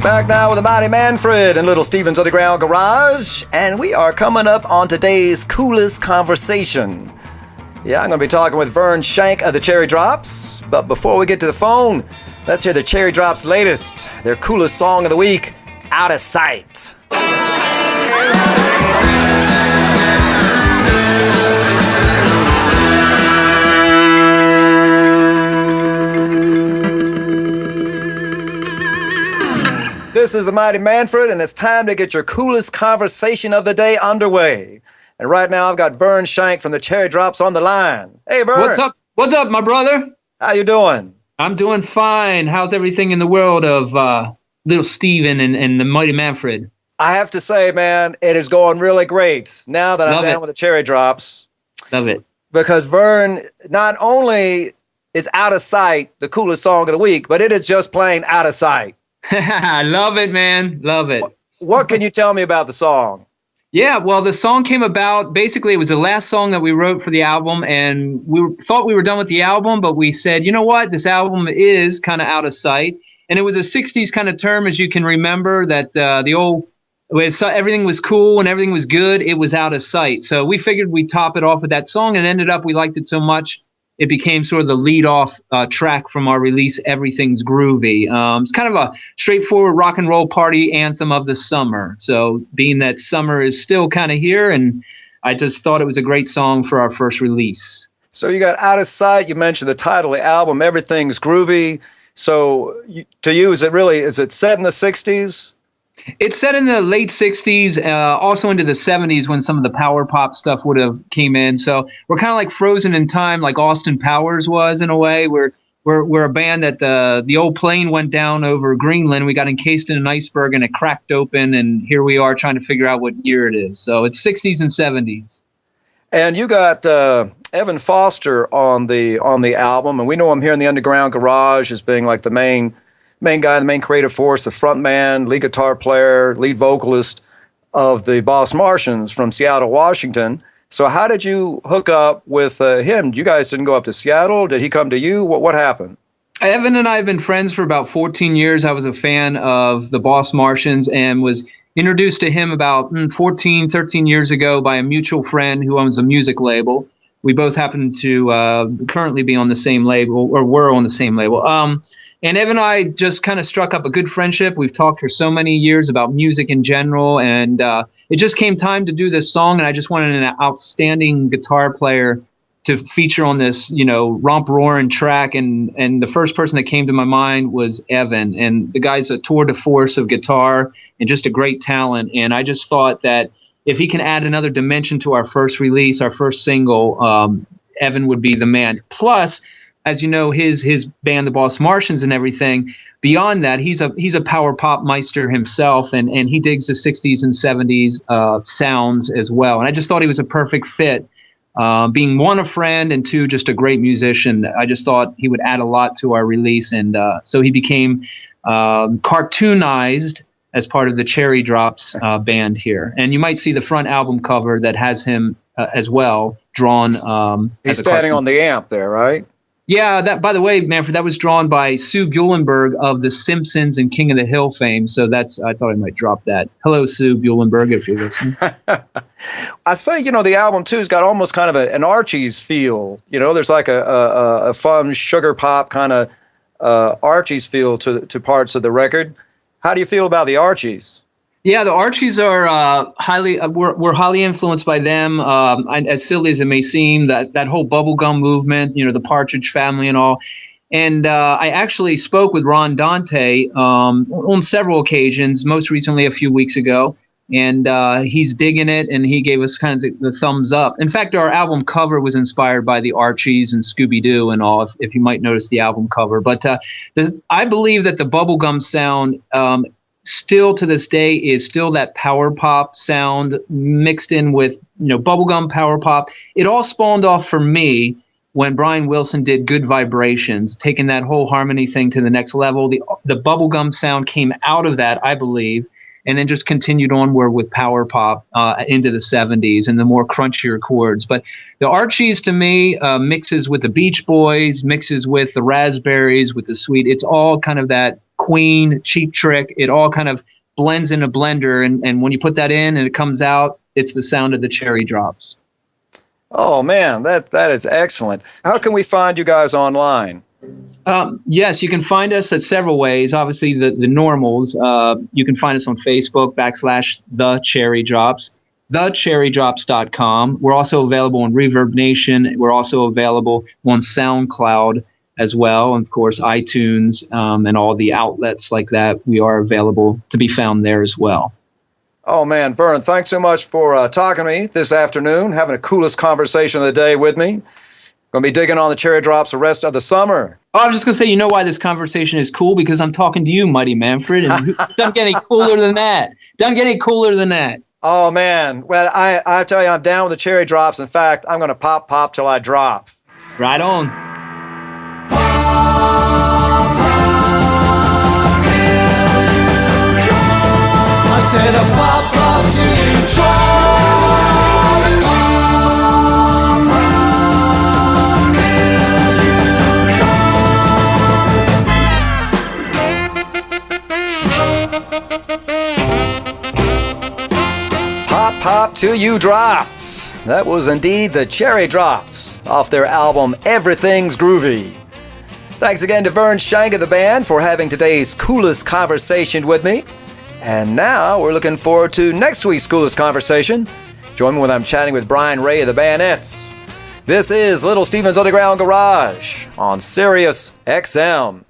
Back now with the Mighty Manfred and Little Steven's Underground Garage, and we are coming up on today's coolest conversation. Yeah, I'm going to be talking with Vern Shank of the Cherry Drops, but before we get to the phone, let's hear the Cherry Drops' latest, their coolest song of the week, Out of Sight. This is the Mighty Manfred, and it's time to get your coolest conversation of the day underway. And right now, I've got Vern Shank from the Cherry Drops on the line. Hey, Vern. What's up? What's up, my brother? How you doing? I'm doing fine. How's everything in the world of Little Steven and the Mighty Manfred? I have to say, man, it is going really great now that I'm down with the Cherry Drops. Love it. Because Vern not only is Out of Sight the coolest song of the week, but it is just plain out of sight. I love it, man. Love it. What can you tell me about the song? Yeah, well, the song came about, basically it was the last song that we wrote for the album, and we thought we were done with the album, but we said, you know what, this album is kind of out of sight. And it was a 60s kind of term, as you can remember, that the old, everything was cool and everything was good, it was out of sight. So we figured we'd top it off with that song, and ended up we liked it so much, it became sort of the lead-off track from our release, Everything's Groovy. It's kind of a straightforward rock and roll party anthem of the summer. So being that summer is still kind of here, and I just thought it was a great song for our first release. So you got Out of Sight. You mentioned the title of the album, Everything's Groovy. So to you, is it set in the 60s? It's set in the late 60s, also into the 70s when some of the power pop stuff would have came in. So we're kind of like frozen in time, like Austin Powers was in a way. We're a band that the old plane went down over Greenland. We got encased in an iceberg and it cracked open, and here we are trying to figure out what year it is. So it's 60s and 70s. And you got Evan Foster on the album, and we know him here in the Underground Garage as being like the main guy, the main creative force, the front man, lead guitar player, lead vocalist of the Boss Martians from Seattle, Washington. So how did you hook up with him? You guys didn't go up to Seattle? Did he come to you? What happened? Evan and I have been friends for about 14 years. I was a fan of the Boss Martians and was introduced to him about 13 years ago by a mutual friend who owns a music label. We both happen to currently be on the same label, or were on the same label. And Evan and I just kind of struck up a good friendship. We've talked for so many years about music in general, and it just came time to do this song, and I just wanted an outstanding guitar player to feature on this, romp-roaring track, and the first person that came to my mind was Evan, and the guy's a tour de force of guitar and just a great talent, and I just thought that if he can add another dimension to our first release, our first single, Evan would be the man. Plus, as you know, his band, the Boss Martians and everything, beyond that, he's a power pop meister himself, and he digs the 60s and 70s sounds as well. And I just thought he was a perfect fit. Being one, a friend, and two, just a great musician, I just thought he would add a lot to our release. And so he became cartoonized as part of the Cherry Drops band here. And you might see the front album cover that has him as well drawn. He's standing on the amp there, right? Yeah, that, by the way, Manfred, that was drawn by Sue Buehlenberg of The Simpsons and King of the Hill fame. So I thought I might drop that. Hello, Sue Buehlenberg, if you're listening. I'd say, the album, too, has got almost kind of an Archie's feel. There's like a fun sugar pop kind of Archie's feel to parts of the record. How do you feel about the Archies? Yeah, the Archies are we're highly influenced by them. As silly as it may seem, that whole bubblegum movement, the Partridge Family and all. And I actually spoke with Ron Dante on several occasions, most recently a few weeks ago. And he's digging it, and he gave us kind of the thumbs up. In fact, our album cover was inspired by the Archies and Scooby-Doo and all, if you might notice the album cover. But I believe that the bubblegum sound still to this day is still that power pop sound mixed in with, bubblegum power pop. It all spawned off for me when Brian Wilson did Good Vibrations, taking that whole harmony thing to the next level. The bubblegum sound came out of that, I believe, and then just continued onward with power pop into the 70s and the more crunchier chords. But the Archies, to me, mixes with the Beach Boys, mixes with the Raspberries, with the Sweet. It's all kind of that Queen, Cheap Trick. It all kind of blends in a blender, and when you put that in and it comes out, it's the sound of the cherry drops. Oh man, that is excellent. How can we find you guys online? Yes, you can find us at several ways. Obviously, the normals. You can find us on Facebook /The Cherry Drops, thecherrydrops.com. We're also available on Reverb Nation. We're also available on SoundCloud as well, and of course iTunes and all the outlets like that. We are available to be found there as well. Oh man, Vern, thanks so much for talking to me this afternoon, having the coolest conversation of the day with me. Going to be digging on the cherry drops the rest of the summer. Oh, I was just going to say, you know why this conversation is cool? Because I'm talking to you, Mighty Manfred, and it doesn't get any cooler than that. Doesn't get any cooler than that. Oh man, well, I tell you, I'm down with the cherry drops. In fact, I'm going to pop till I drop. Right on. I said a pop till you drop. Pop till you drop. That was indeed the Cherry Drops off their album Everything's Groovy. Thanks again to Vern Shank of the band for having today's coolest conversation with me. And now we're looking forward to next week's coolest conversation. Join me when I'm chatting with Brian Ray of the Bayonettes. This is Little Steven's Underground Garage on SiriusXM.